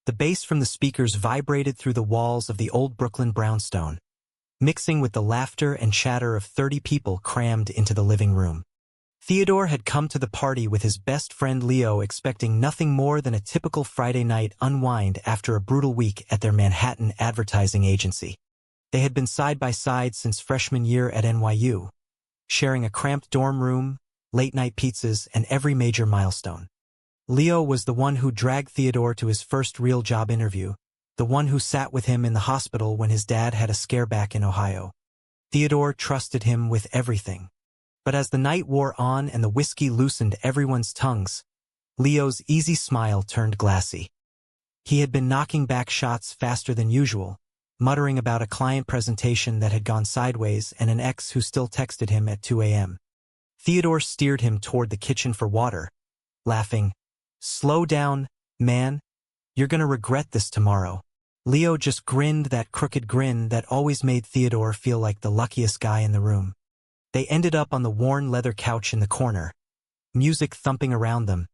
The bass from the speakers vibrated through the walls of the old Brooklyn brownstone, mixing with the laughter and chatter of 30 people crammed into the living room. Theodore had come to the party with his best friend Leo, expecting nothing more than a typical Friday night unwind after a brutal week at their Manhattan advertising agency. They had been side by side since freshman year at NYU, sharing a cramped dorm room, late-night pizzas, and every major milestone. Leo was the one who dragged Theodore to his first real job interview, the one who sat with him in the hospital when his dad had a scare back in Ohio. Theodore trusted him with everything. But as the night wore on and the whiskey loosened everyone's tongues, Leo's easy smile turned glassy. He had been knocking back shots faster than usual, muttering about a client presentation that had gone sideways and an ex who still texted him at 2 a.m. Theodore steered him toward the kitchen for water, laughing, "Slow down, man. You're gonna regret this tomorrow." Leo just grinned that crooked grin that always made Theodore feel like the luckiest guy in the room. They ended up on the worn leather couch in the corner, music thumping around them,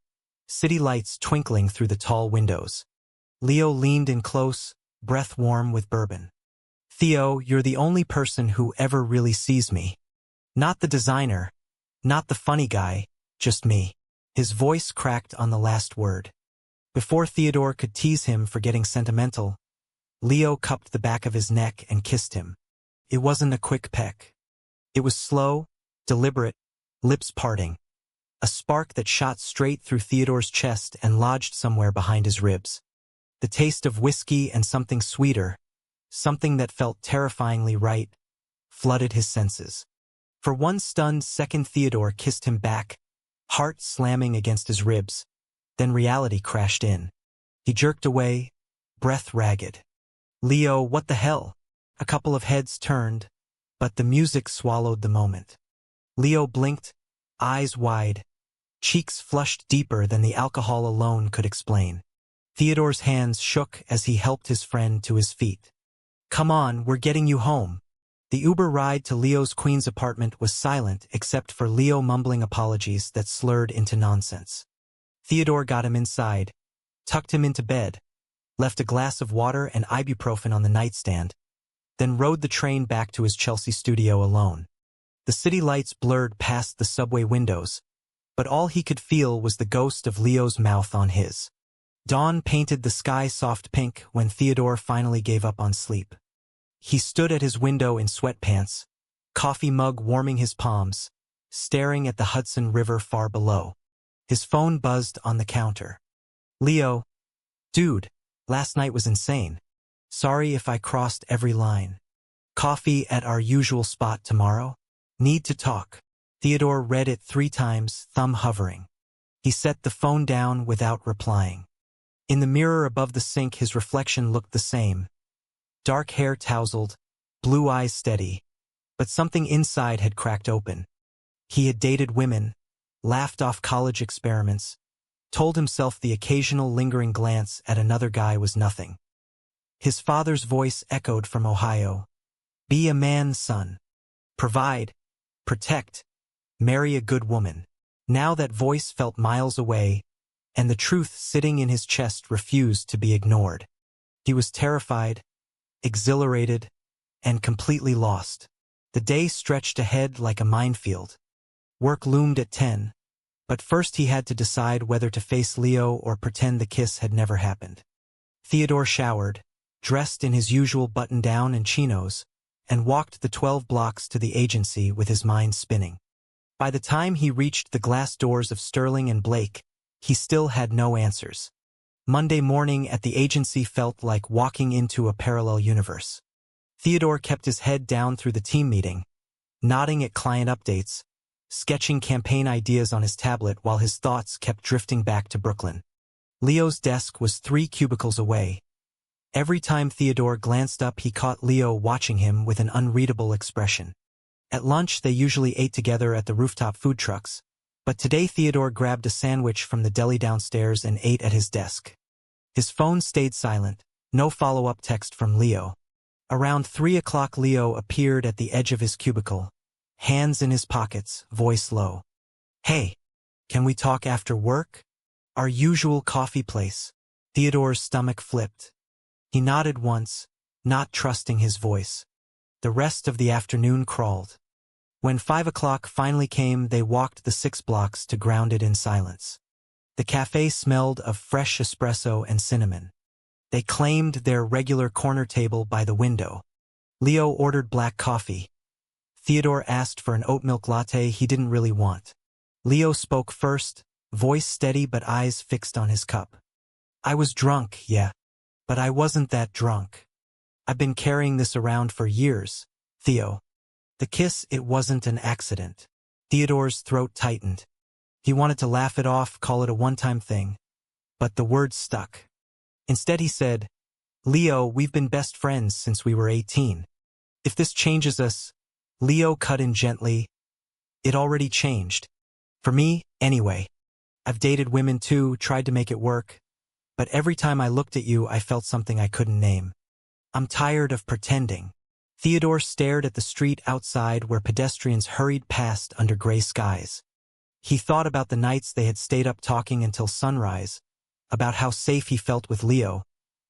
city lights twinkling through the tall windows. Leo leaned in close, breath warm with bourbon. "Theo, you're the only person who ever really sees me. Not the designer, not the funny guy, just me." His voice cracked on the last word. Before Theodore could tease him for getting sentimental, Leo cupped the back of his neck and kissed him. It wasn't a quick peck. It was slow, deliberate, lips parting. A spark that shot straight through Theodore's chest and lodged somewhere behind his ribs. The taste of whiskey and something sweeter, something that felt terrifyingly right, flooded his senses. For one stunned second, Theodore kissed him back, heart slamming against his ribs. Then reality crashed in. He jerked away, breath ragged. "Leo, what the hell?" A couple of heads turned, but the music swallowed the moment. Leo blinked, eyes wide, cheeks flushed deeper than the alcohol alone could explain. Theodore's hands shook as he helped his friend to his feet. "Come on, we're getting you home." The Uber ride to Leo's Queens apartment was silent except for Leo mumbling apologies that slurred into nonsense. Theodore got him inside, tucked him into bed, left a glass of water and ibuprofen on the nightstand, then rode the train back to his Chelsea studio alone. The city lights blurred past the subway windows, but all he could feel was the ghost of Leo's mouth on his. Dawn painted the sky soft pink when Theodore finally gave up on sleep. He stood at his window in sweatpants, coffee mug warming his palms, staring at the Hudson River far below. His phone buzzed on the counter. "Leo, dude, last night was insane. Sorry if I crossed every line. Coffee at our usual spot tomorrow? Need to talk." Theodore read it 3 times, thumb hovering. He set the phone down without replying. In the mirror above the sink, his reflection looked the same. Dark hair tousled, blue eyes steady, but something inside had cracked open. He had dated women, laughed off college experiments, told himself the occasional lingering glance at another guy was nothing. His father's voice echoed from Ohio. "Be a man, son. Provide, protect, marry a good woman." Now that voice felt miles away, and the truth sitting in his chest refused to be ignored. He was terrified, exhilarated, and completely lost. The day stretched ahead like a minefield. Work loomed at 10, but first he had to decide whether to face Leo or pretend the kiss had never happened. Theodore showered, dressed in his usual button-down and chinos, and walked the 12 blocks to the agency with his mind spinning. By the time he reached the glass doors of Sterling and Blake, he still had no answers. Monday morning at the agency felt like walking into a parallel universe. Theodore kept his head down through the team meeting, nodding at client updates, sketching campaign ideas on his tablet while his thoughts kept drifting back to Brooklyn. Leo's desk was 3 cubicles away. Every time Theodore glanced up, he caught Leo watching him with an unreadable expression. At lunch, they usually ate together at the rooftop food trucks, but today Theodore grabbed a sandwich from the deli downstairs and ate at his desk. His phone stayed silent, no follow-up text from Leo. Around 3 o'clock, Leo appeared at the edge of his cubicle, hands in his pockets, voice low. "Hey, can we talk after work? Our usual coffee place." Theodore's stomach flipped. He nodded once, not trusting his voice. The rest of the afternoon crawled. When 5 o'clock finally came, they walked the 6 blocks to Grounded in silence. The cafe smelled of fresh espresso and cinnamon. They claimed their regular corner table by the window. Leo ordered black coffee. Theodore asked for an oat milk latte he didn't really want. Leo spoke first, voice steady but eyes fixed on his cup. I was drunk, yeah. But I wasn't that drunk. I've been carrying this around for years, Theo. The kiss, it wasn't an accident. Theodore's throat tightened. He wanted to laugh it off, call it a one-time thing. But the words stuck. Instead he said, Leo, we've been best friends since we were 18. If this changes us, Leo cut in gently. It already changed. For me, anyway. I've dated women too, tried to make it work. But every time I looked at you, I felt something I couldn't name. I'm tired of pretending. Theodore stared at the street outside where pedestrians hurried past under gray skies. He thought about the nights they had stayed up talking until sunrise, about how safe he felt with Leo,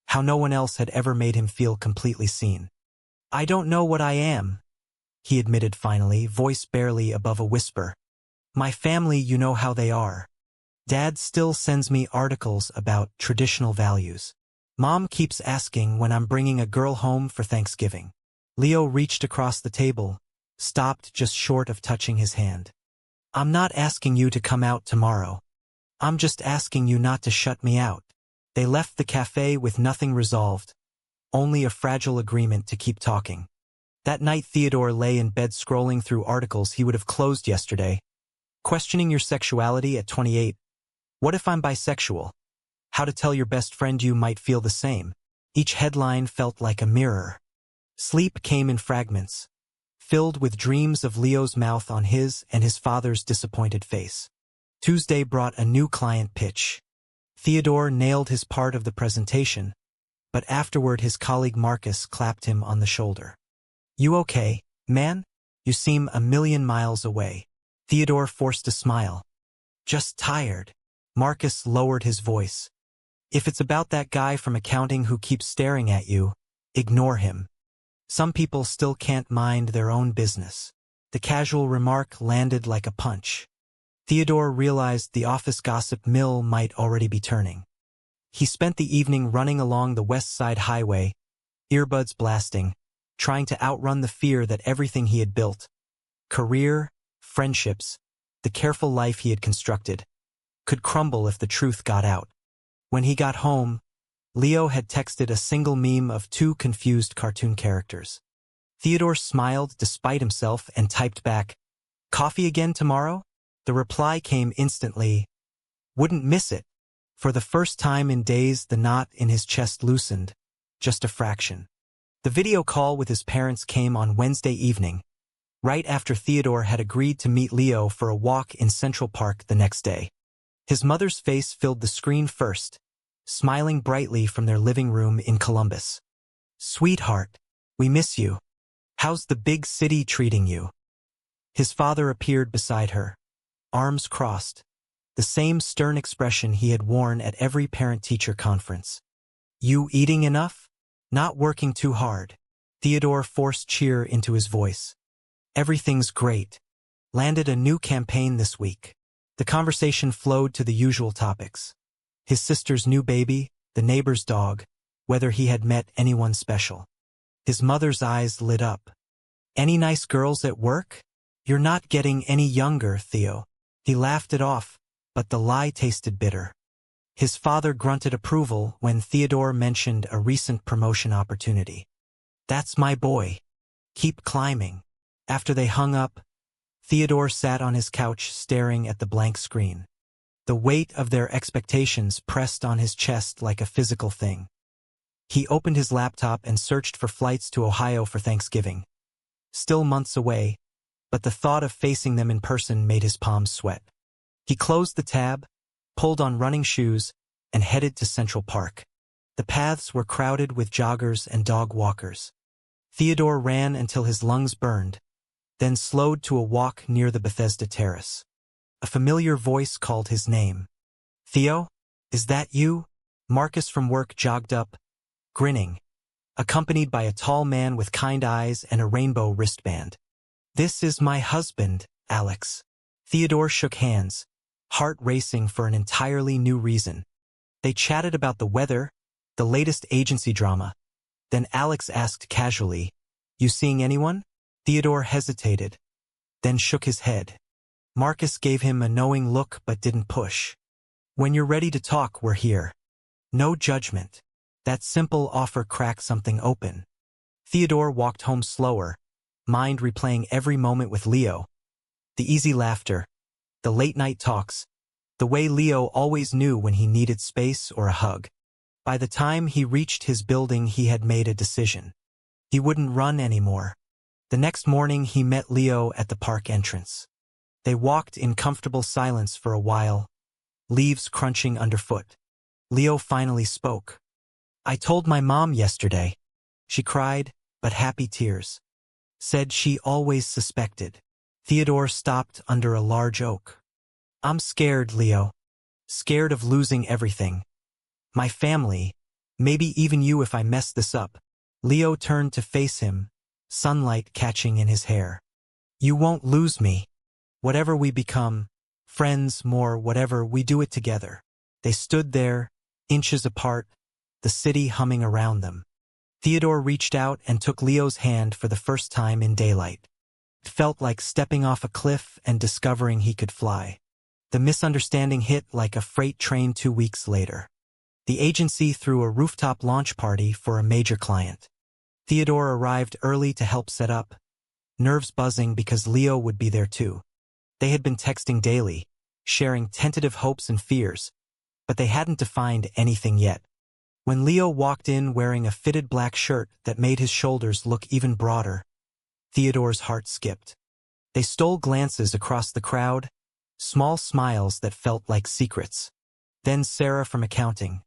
how no one else had ever made him feel completely seen. I don't know what I am, he admitted finally, voice barely above a whisper. My family, you know how they are. Dad still sends me articles about traditional values. Mom keeps asking when I'm bringing a girl home for Thanksgiving. Leo reached across the table, stopped just short of touching his hand. I'm not asking you to come out tomorrow. I'm just asking you not to shut me out. They left the cafe with nothing resolved, only a fragile agreement to keep talking. That night Theodore lay in bed scrolling through articles he would have closed yesterday. Questioning your sexuality at 28. What if I'm bisexual? How to tell your best friend you might feel the same. Each headline felt like a mirror. Sleep came in fragments, filled with dreams of Leo's mouth on his and his father's disappointed face. Tuesday brought a new client pitch. Theodore nailed his part of the presentation, but afterward his colleague Marcus clapped him on the shoulder. You okay, man? You seem a million miles away. Theodore forced a smile. Just tired. Marcus lowered his voice. If it's about that guy from accounting who keeps staring at you, ignore him. Some people still can't mind their own business. The casual remark landed like a punch. Theodore realized the office gossip mill might already be turning. He spent the evening running along the West Side Highway, earbuds blasting, trying to outrun the fear that everything he had built, career, friendships, the careful life he had constructed, could crumble if the truth got out. When he got home, Leo had texted a single meme of 2 confused cartoon characters. Theodore smiled despite himself and typed back, "Coffee again tomorrow?" The reply came instantly, "Wouldn't miss it." For the first time in days, the knot in his chest loosened, just a fraction. The video call with his parents came on Wednesday evening, right after Theodore had agreed to meet Leo for a walk in Central Park the next day. His mother's face filled the screen first, smiling brightly from their living room in Columbus. "Sweetheart, we miss you. How's the big city treating you?" His father appeared beside her, arms crossed, the same stern expression he had worn at every parent-teacher conference. "You eating enough? Not working too hard?" Theodore forced cheer into his voice. "Everything's great. Landed a new campaign this week." The conversation flowed to the usual topics. His sister's new baby, the neighbor's dog, whether he had met anyone special. His mother's eyes lit up. "Any nice girls at work? You're not getting any younger, Theo." He laughed it off, but the lie tasted bitter. His father grunted approval when Theodore mentioned a recent promotion opportunity. "That's my boy. Keep climbing." After they hung up, Theodore sat on his couch staring at the blank screen. The weight of their expectations pressed on his chest like a physical thing. He opened his laptop and searched for flights to Ohio for Thanksgiving. Still months away, but the thought of facing them in person made his palms sweat. He closed the tab, pulled on running shoes, and headed to Central Park. The paths were crowded with joggers and dog walkers. Theodore ran until his lungs burned, then slowed to a walk near the Bethesda Terrace. A familiar voice called his name. "Theo? Is that you?" Marcus from work jogged up, grinning, accompanied by a tall man with kind eyes and a rainbow wristband. "This is my husband, Alex." Theodore shook hands, heart racing for an entirely new reason. They chatted about the weather, the latest agency drama. Then Alex asked casually, "You seeing anyone?" Theodore hesitated, then shook his head. Marcus gave him a knowing look but didn't push. "When you're ready to talk, we're here. No judgment." That simple offer cracked something open. Theodore walked home slower, mind replaying every moment with Leo. The easy laughter, the late-night talks, the way Leo always knew when he needed space or a hug. By the time he reached his building, he had made a decision. He wouldn't run anymore. The next morning, he met Leo at the park entrance. They walked in comfortable silence for a while, leaves crunching underfoot. Leo finally spoke. "I told my mom yesterday." She cried, but happy tears. Said she always suspected. Theodore stopped under a large oak. "I'm scared, Leo. Scared of losing everything. My family, maybe even you if I mess this up." Leo turned to face him, sunlight catching in his hair. "You won't lose me. Whatever we become, friends, more, whatever, we do it together." They stood there, inches apart, the city humming around them. Theodore reached out and took Leo's hand for the first time in daylight. It felt like stepping off a cliff and discovering he could fly. The misunderstanding hit like a freight train 2 weeks later. The agency threw a rooftop launch party for a major client. Theodore arrived early to help set up, nerves buzzing because Leo would be there too. They had been texting daily, sharing tentative hopes and fears, but they hadn't defined anything yet. When Leo walked in wearing a fitted black shirt that made his shoulders look even broader, Theodore's heart skipped. They stole glances across the crowd, small smiles that felt like secrets. Then Sarah from accounting,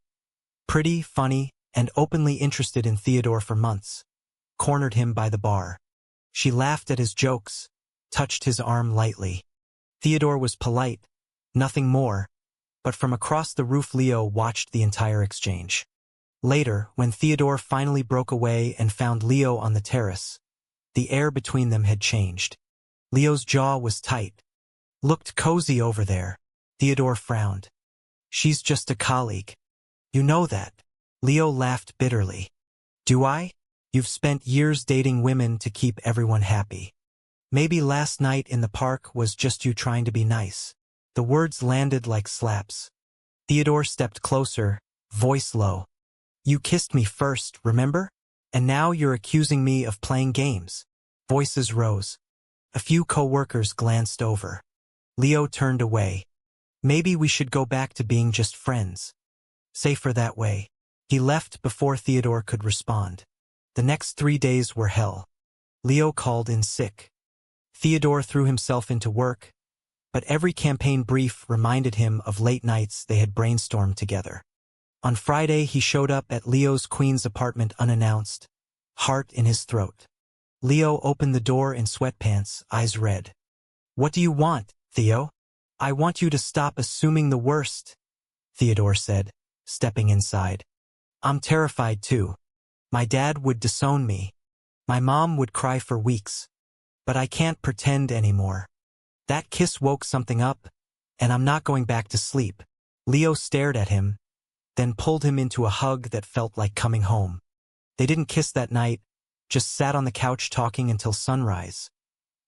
pretty, funny, and openly interested in Theodore for months, cornered him by the bar. She laughed at his jokes, touched his arm lightly. Theodore was polite, nothing more, but from across the roof Leo watched the entire exchange. Later, when Theodore finally broke away and found Leo on the terrace, the air between them had changed. Leo's jaw was tight. "Looked cozy over there." Theodore frowned. "She's just a colleague. You know that." Leo laughed bitterly. "Do I? You've spent years dating women to keep everyone happy. Maybe last night in the park was just you trying to be nice." The words landed like slaps. Theodore stepped closer, voice low. "You kissed me first, remember? And now you're accusing me of playing games." Voices rose. A few co-workers glanced over. Leo turned away. "Maybe we should go back to being just friends. Safer that way." He left before Theodore could respond. The next 3 days were hell. Leo called in sick. Theodore threw himself into work, but every campaign brief reminded him of late nights they had brainstormed together. On Friday, he showed up at Leo's Queen's apartment unannounced, heart in his throat. Leo opened the door in sweatpants, eyes red. "What do you want, Theo?" "I want you to stop assuming the worst," Theodore said, stepping inside. "I'm terrified too. My dad would disown me. My mom would cry for weeks. But I can't pretend anymore. That kiss woke something up, and I'm not going back to sleep." Leo stared at him, then pulled him into a hug that felt like coming home. They didn't kiss that night, just sat on the couch talking until sunrise.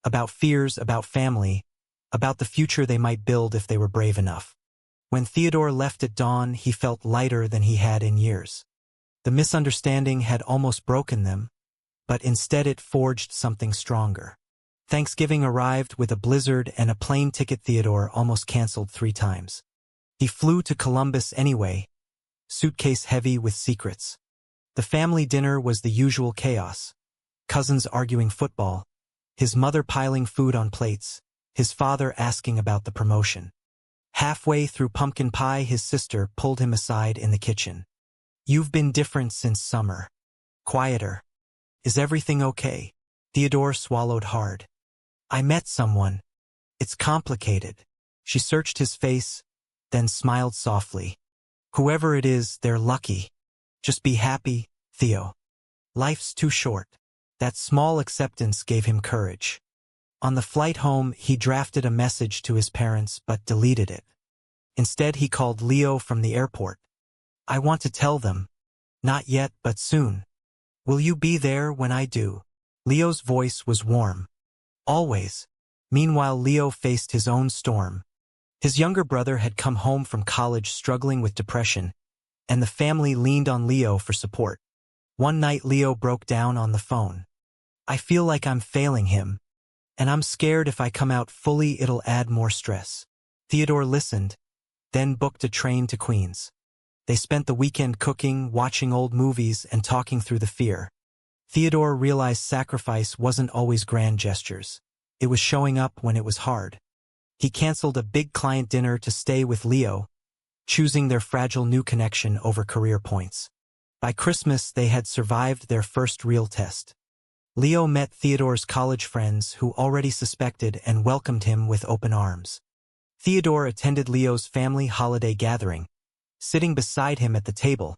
About fears, about family, about the future they might build if they were brave enough. When Theodore left at dawn, he felt lighter than he had in years. The misunderstanding had almost broken them, but instead it forged something stronger. Thanksgiving arrived with a blizzard and a plane ticket Theodore almost canceled 3 times. He flew to Columbus anyway, suitcase heavy with secrets. The family dinner was the usual chaos. Cousins arguing football, his mother piling food on plates, his father asking about the promotion. Halfway through pumpkin pie, his sister pulled him aside in the kitchen. "You've been different since summer. Quieter. Is everything okay?" Theodore swallowed hard. "I met someone. It's complicated." She searched his face, then smiled softly. Whoever it is, they're lucky. Just be happy, Theo. Life's too short. That small acceptance gave him courage. On the flight home, he drafted a message to his parents but deleted it. Instead, he called Leo from the airport. I want to tell them. Not yet, but soon. Will you be there when I do? Leo's voice was warm. Always. Meanwhile, Leo faced his own storm. His younger brother had come home from college struggling with depression, and the family leaned on Leo for support. One night, Leo broke down on the phone. I feel like I'm failing him, and I'm scared if I come out fully it'll add more stress. Theodore listened, then booked a train to Queens. They spent the weekend cooking, watching old movies, and talking through the fear. Theodore realized sacrifice wasn't always grand gestures. It was showing up when it was hard. He canceled a big client dinner to stay with Leo, choosing their fragile new connection over career points. By Christmas, they had survived their first real test. Leo met Theodore's college friends who already suspected and welcomed him with open arms. Theodore attended Leo's family holiday gathering, sitting beside him at the table,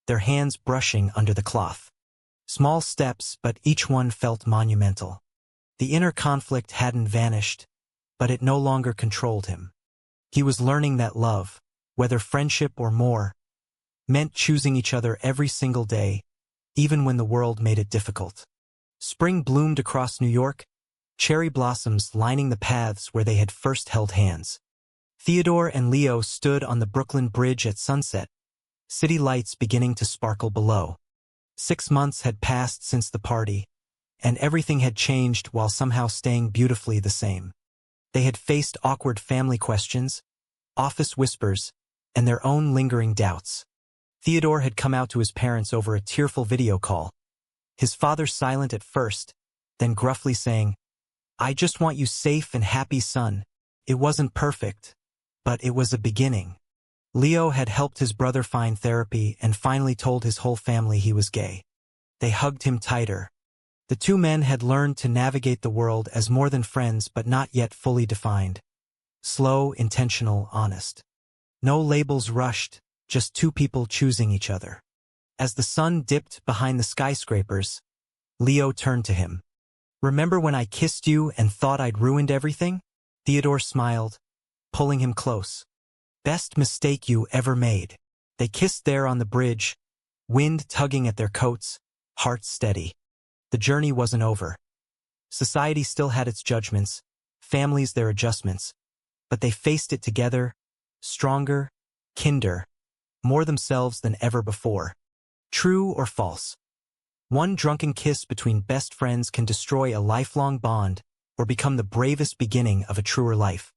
their hands brushing under the cloth. Small steps, but each one felt monumental. The inner conflict hadn't vanished, but it no longer controlled him. He was learning that love, whether friendship or more, meant choosing each other every single day, even when the world made it difficult. Spring bloomed across New York, cherry blossoms lining the paths where they had first held hands. Theodore and Leo stood on the Brooklyn Bridge at sunset, city lights beginning to sparkle below. 6 months had passed since the party, and everything had changed while somehow staying beautifully the same. They had faced awkward family questions, office whispers, and their own lingering doubts. Theodore had come out to his parents over a tearful video call, his father silent at first, then gruffly saying, I just want you safe and happy, son. It wasn't perfect, but it was a beginning. Leo had helped his brother find therapy and finally told his whole family he was gay. They hugged him tighter. The two men had learned to navigate the world as more than friends but not yet fully defined. Slow, intentional, honest. No labels rushed, just two people choosing each other. As the sun dipped behind the skyscrapers, Leo turned to him. Remember when I kissed you and thought I'd ruined everything? Theodore smiled, pulling him close. Best mistake you ever made. They kissed there on the bridge, wind tugging at their coats, hearts steady. The journey wasn't over. Society still had its judgments, families their adjustments, but they faced it together, stronger, kinder, more themselves than ever before. True or false? One drunken kiss between best friends can destroy a lifelong bond or become the bravest beginning of a truer life.